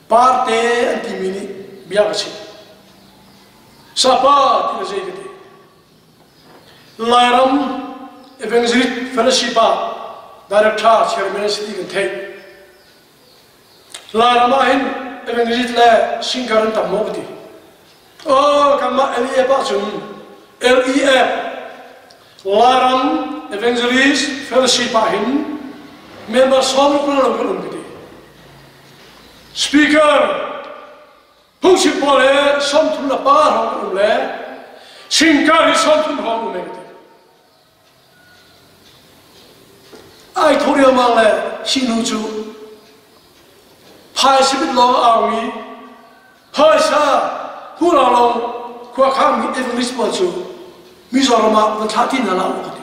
parte antimini, biar cái gì, sapa thì là gì cái gì, Lairam evangelist fellowship director chairman city kan thei Lairam hin evangelist le singkaran tam mo ti o kama LEF ba chun LEF Lairam evangelist fellowship hin member som ko lo ko ti speaker puship pole som thun la pa ho le singkari som thun ho ne ai thổi điều mang lại xin hữu chú, hai sĩ biết lo ảo mi, hai sa, hu lao long, qua khám mi evangelist bao chú, mi giờ mà vẫn thắt tin là lao cái gì,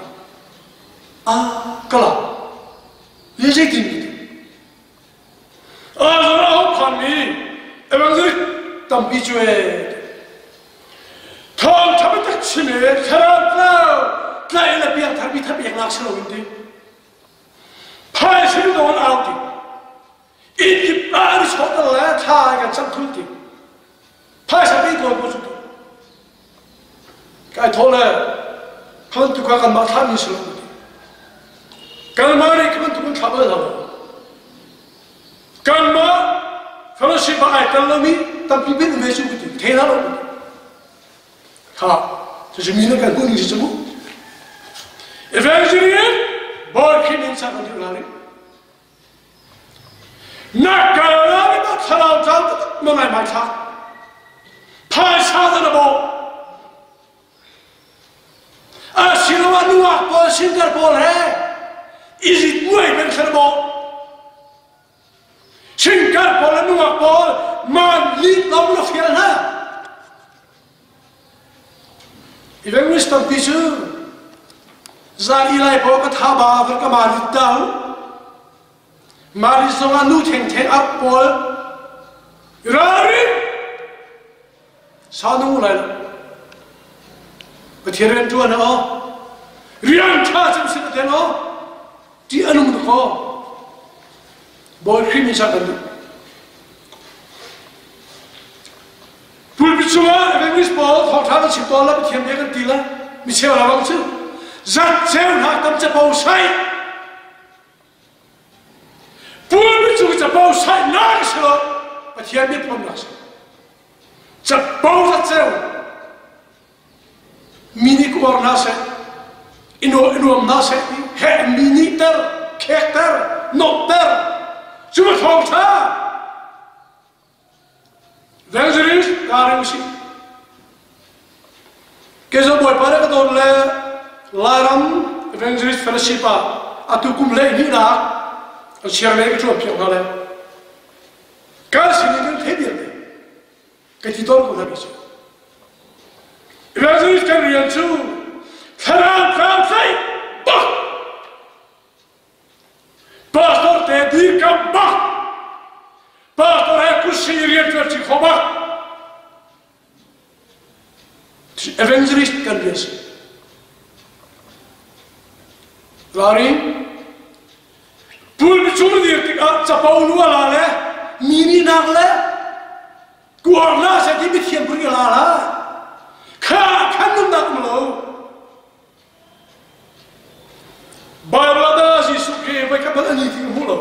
cái nào, lý gì gì, giờ lao khám mi evangelist tâm bị chơi, thằng thằng biết chắc gì nữa, thằng nào, cái là biếng thằng biết ngạc nhiên rồi đi. Hai sinh đồn ảo thì ít kịp ai số tờ lẽ thay cái chân thun thì hai sẽ bị đồn của chúng tôi cái thôi là không tụi các bạn tham dự sự cái mà đi các bạn tụi mình tham gia đâu cái mà fellowship ai cần làm gì tâm bị biết về sự cái thế nào đâu ha thì chúng mình cái quân gì chứ không evangelist boy khi nên sao còn điều này nát cả là cái thằng nào cháu mà lại mai thắc thay sao thế nào bộ xin lỗi anh nuông bộ xin cả bộ này ít nuôi bên xem bộ xin cả bộ là nuông bộ mà lít lắm là phiền ha evangelist tâm pi chứ ra ilai bộ cái thà bà với cái mà lít đâu mà đi xong anh nuôi thèn áp bộ ra đi sao nuôi lại cái thiền chúa nó riêng cha trong sự thế nó chỉ anh không được khó bồi khi mình sao cần bùi bị chúa về mình bỏ thọ thà chỉ to là bị thiền cái gì là mình xéo là bao chứ giặt xéo là tâm chất bầu say bùi bị chúa จะเป่าใส่หน้ากันสิล่ะประเทศนี้พร้อมแล้วจะเป่าจะเจ้ามินิกวาร์นาเซอินโนมนาเซเฮมินิเตอร์เคเตอร์นกเตอร์จุดทองช้าเรื่องนี้การุชิเกษตรบอยปาร์กโดนเล่ลารัมเรื่องนี้เฟลชิปาอัตุคุมเล่นี่นะเชียร์เล่ก็ชอบเพียงนั่นแหละการสิ่งนี้เทียบเลยก็ที่ตัวกูทำไปสิเรื่องนี้การเรียนชูทารานทรานไซบักพาสตอร์เตดีกับบักพาสตอร์ให้คุชิเรียนตัวที่เขาบักevangelist kan biasa. Lari, pun cuma dia capau luar lah, mini nak lah, kuarna saya di bikin pergi lah, kan nak melau. Baiklah si suke, baik apa ni tinggal melau.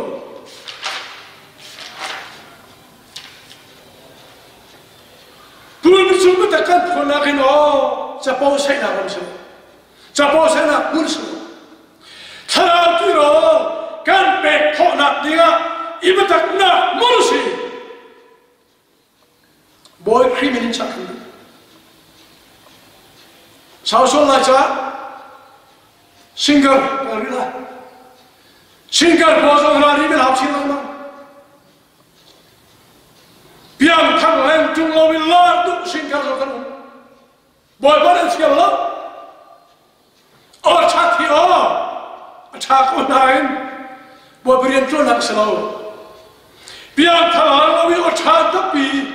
Pun cuma takkan pun nak oh, capau saya nak macam, capau saya nak pun semua. Kalau kira kan bekok nak dia, ibu tak nak mursi. Boy kriminal cakap. Sausol aja, single karilah, single bosong lari berhapsi lama. Biar kang lain tunggu wilayah tu single sokan. Boy badan siapa lah? Oh cakap oh. Cakap lain, buat berian tu nak selalu. Biar thang lawi cakap tapi,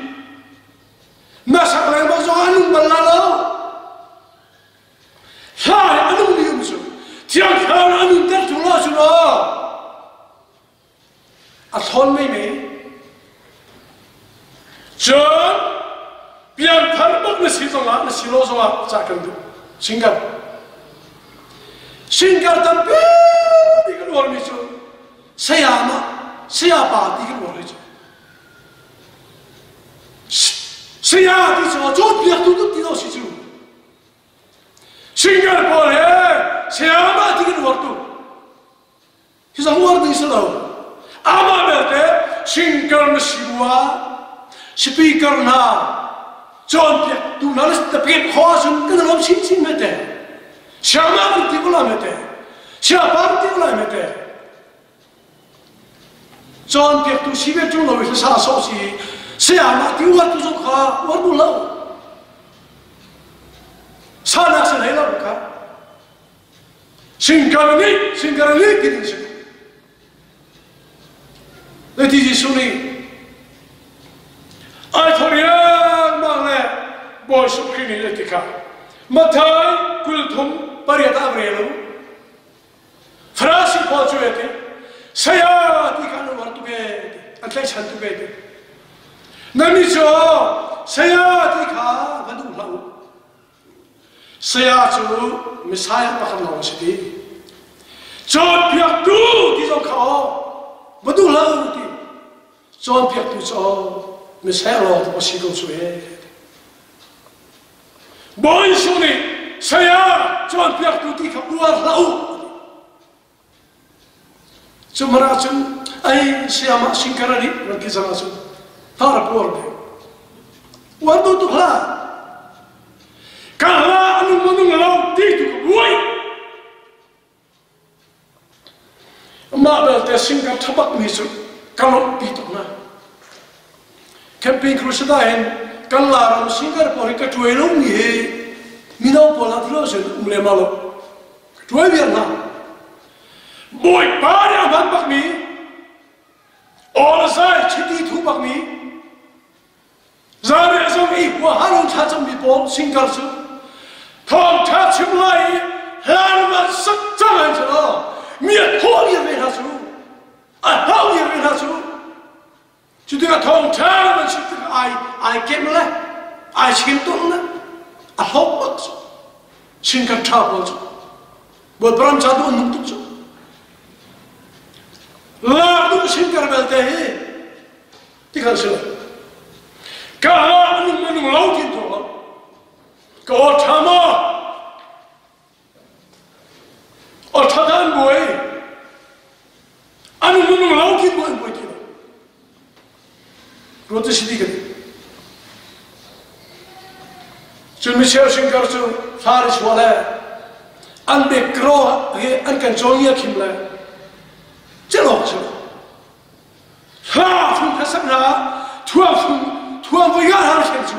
nasa lain baca anu balalau. Hai anu dia musuh, tiang thang anu tertulah sudah. Athon me, John, biar thang bak nasi zola nasi lo zola cakap tu, singgah. Singgah tapi. Orang itu, siapa di orang itu, siapa itu, jauh biar tu tidak situ. Singgah boleh, siapa di orang itu, kita orang itu selalu. Ama berarti singgah mesiwa, speaker na, jauh biar tu nalas tapi khusus kan dalam sini mete, siapa itu pula mete. Siapa yang mulai mete? John Pierre tu sibuk tu lalu saya sosi, siapa tu waktu tu kah waktu lalu, sana sana lalu kah? Singkar ni kini sih. Nanti sini, ayatnya mana boy sukini letika, matai kultum pariata abrelu. Frasi pojok itu, saya tikan waktu bed, antai santu bed. Nanti so, saya tikan badu lau. Saya tu misaya pakai lau sedih. John Pierre tu di sana kau, badu lau tu. John Pierre tu so, misaya lau masih kau suai. Boy suni, saya John Pierre tu tikan luar lau. Cuma racun, siapa singkarani lagi sama racun, harap warga. Waktu tu lah, kalau anu laut itu kebuai, mak belte singkar tabak misu, kalau itu na, camping crusader kalau larang singkar pori kedua ni, minau pola terus mulai malu, kedua biar na. Boy pada abang bakmi, orang saya citi tu bakmi, zaman itu wahana cacam bipol singkar su, thong cacam lain, harus sekjalan saja, miat hol yang berhasil, hol yang berhasil, jadi thong cacam itu I kemlah, I cintalah, hol maksud, singkar cakap maksud, buat peran satu untuk tu. Lalu singkar belte, kan sila ka anung lau tin to la ko thama o thadan boy anung lau tin boy ki roti sidi kan chun Michel Singer chu Faris wala an be kro he an kan joia kimla chalo chalo ha thum khasana thuam vai ga har chen chu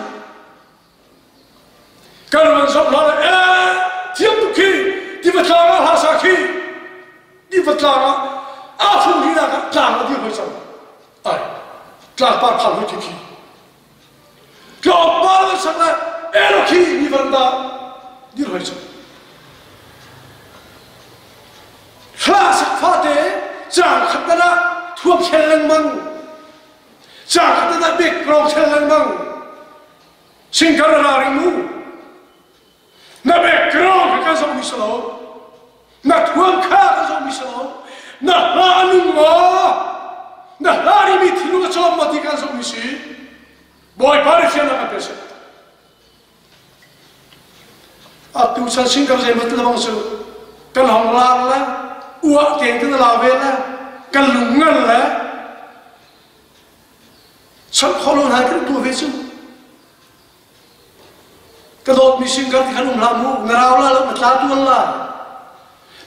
karman sob la tiam tu ki di vatla ha sa ki di vatla a thum di la ka tla di ho sam ai tla par phal ho ki ko par sa na eloki ni vanda di ho sam Khlas fate jang khatana thuam kheleng mang jang khatana bek rong kheleng mang singkar la ringu na bek rong ka so misalo na thuam kha ka so misalo na hanu ma na hari mi thilu ka chom mati ka so misi boy pare chena ka pese atu sa singkar je matlab ang so kan hong la uak tiang tu la vela kan lungan la sab kholon ha kan tu vesu kadot missing kar kan lamu narawla la matla tu la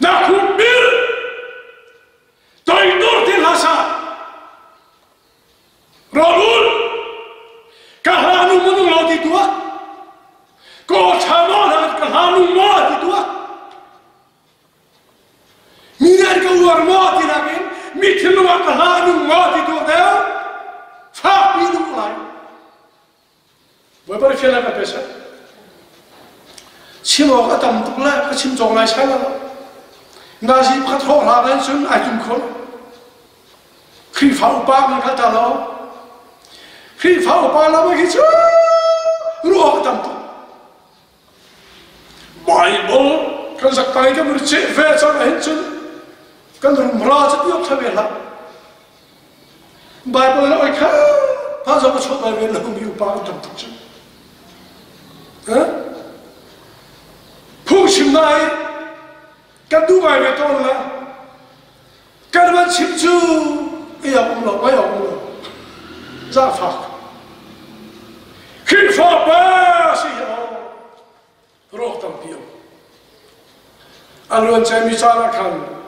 na kubir toy dur til hasa rolul kahanu munu lo di tua ko chamona kahanu mo di tua Minar ka uar mati nakin, mithilu ka hanu mati tu deu, fak pidu lai. Boy fela ka pesa. Chimo ka tam tu la ka chim jong lai sala. Nasi ka tho la lai sun ai tum khol. Khi phau pa man ka ta lo. Khi phau pa la ma ki chu. Ru ka tam tu. Bible kan saktai ka murche ve cha hen chun. Kan rumrah setiap sabela, Bible nak ikan, pasal macam Bible nak biupang tam tu, Pusim nai, kan dua betul lah, kan macam tu, ayam umlo, zafak, kifah basi roh tam piam, aluan saya bicara kan.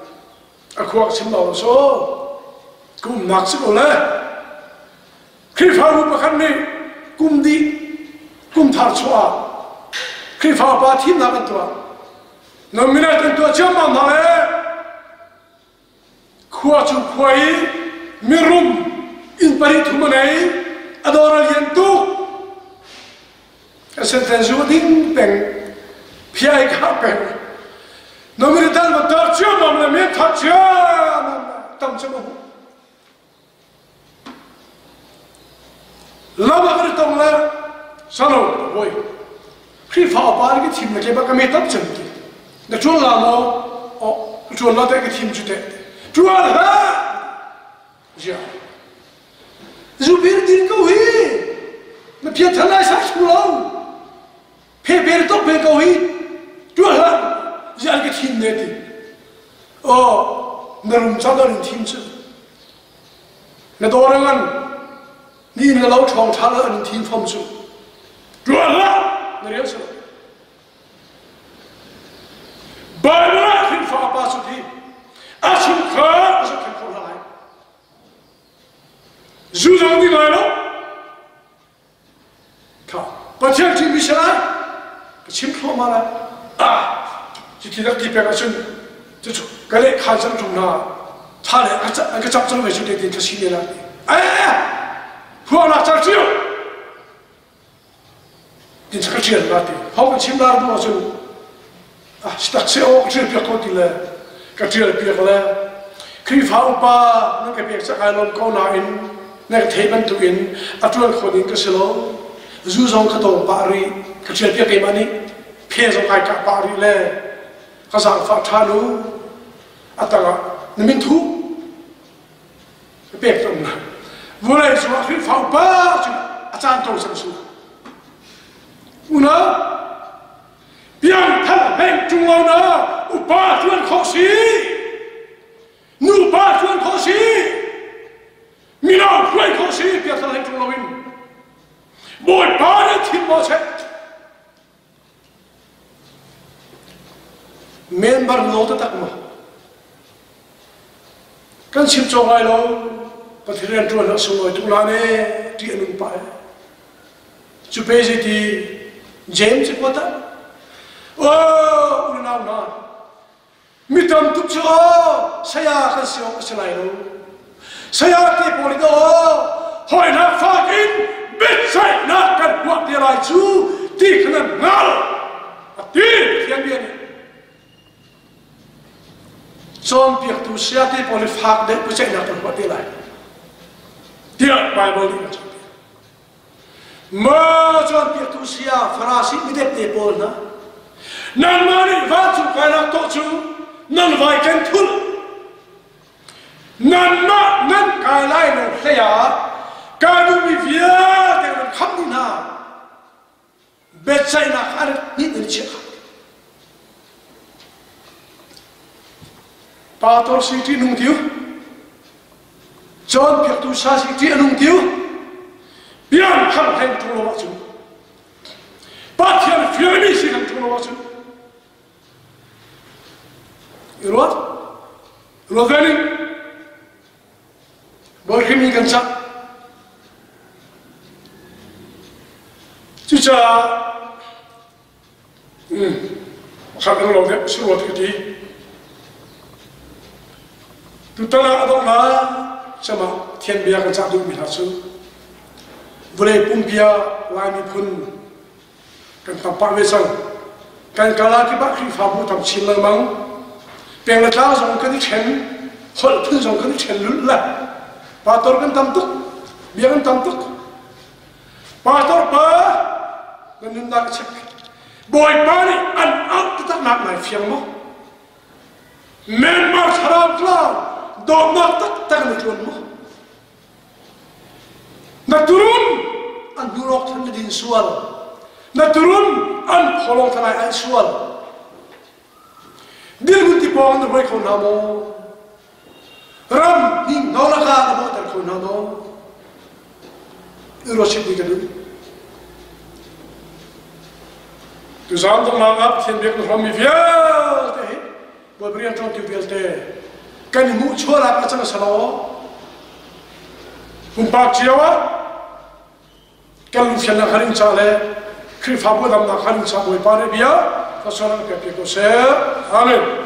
Aku akan cakap so, kum nak sekolah. Kifah bukan ni, kum thar chua. Kifah batin nak tua. Namina tentu zaman dah. Kuat kuai mirum in paritu manai adora yentu. Asentensi ding peng piai kapen. Nomor dan betul cuma menemui tajam, tam cuma. Lama bertemu lah, selalu boy. Kifah apa lagi tim lagi baca metab cemti. Dah jual lama, jual lama lagi tim juta. Jual lah, jah. Zubir din kau hi, nak piat tanah sah pulau. Peper tu pe kau hi, jual lah. Jangan ke tim nanti, narum cadarin tim tu. Nada orang kan, ni lau chong cadarin tim form tu. Jual lah, narian sah. Banyak kifah apa sudi, asyik kah, asyik kifah lain. Zuzang di mana? Kah, macam tim misalnya, macam kau mana? Kita kita macam tu, kalau khazam cuma, thale, agak capcang macam tu dia kesini lagi. Huan nak cakap, dia cakap cian berarti. Hong cimlar tu macam, setiap seorang cerita kau tidak, kerja lebih lah. Kifah apa, nak kerja sekarang kau nain, nak teman tuin, aturan kau ini keselo, zuzong ketong pari, kerja lebih kemana, pezong kaya pari le. Kasang fatanu, atau nemintu, pek tu, vô lại số khi pháo ba chứ anh tôi sang xuống una biang thân bên trung âu na upa chuan khó xí nu ba chuan khó xí mi nào chuan khó xí biang thân bên trung âu in bồi ba để thiên bao chết member nô ta tắc mà kan sim cho ngai lo pathian tro na so tu la ne ti anu pa chu pe ji ti james ko ta o na na mi tam tu cho saya kan sio ka lai lo saya ti poli do hoi na fa in bit sai na kan wa ti lai chu ti kan ngal ti thiang bien John piak tu siati poli fak de pusat nak terbuat tilai. Dia Bible ni macam ni. Ma John piak tu sia farasi midep de pol na. Nan mari vatu kana tochu nan vai kan thul. Nan ma nan kai lai no saya kanu mi via de kham ni na. Bet sai na khar ni ni chha. Pastor Siti nung tiu, John Pierre tu sa Siti nung tiu, biar ham hem tu lo wacu, patian fioni si ham tu lo wacu, irot, roveni, bolhemi kansa, cica, kami lo deh suruh kiti. Tu tala adong na sama tian biar kan satu minasu boleh pumpia lami pun kan tampak besar kan kalau kita kiri fabu tam silang mang pengelah zong kan chen hol pun zong kan chen lulah pastor kan tamtuk biar kan tamtuk pastor pa kan nak cek boy pani an up tetap nak naik fiang mo memang sarap lah Dogma tak nak tuan mo. Naturun an buruk tan din sual. Naturun an polong tanai an sual. Dia gunti pawang terbaik kau namo. Ram ni nolaka namo ter kau namo. Irosip di kedua. Tu zantung mangap tian biak tu homi fiel teh. Boleh trong tu fiel teh. Kan mu chora ka chang salo humpak chiawa kan fiana harin chale khri fabu dam na harin cha boi pare bia ka sona ka pe ko se amen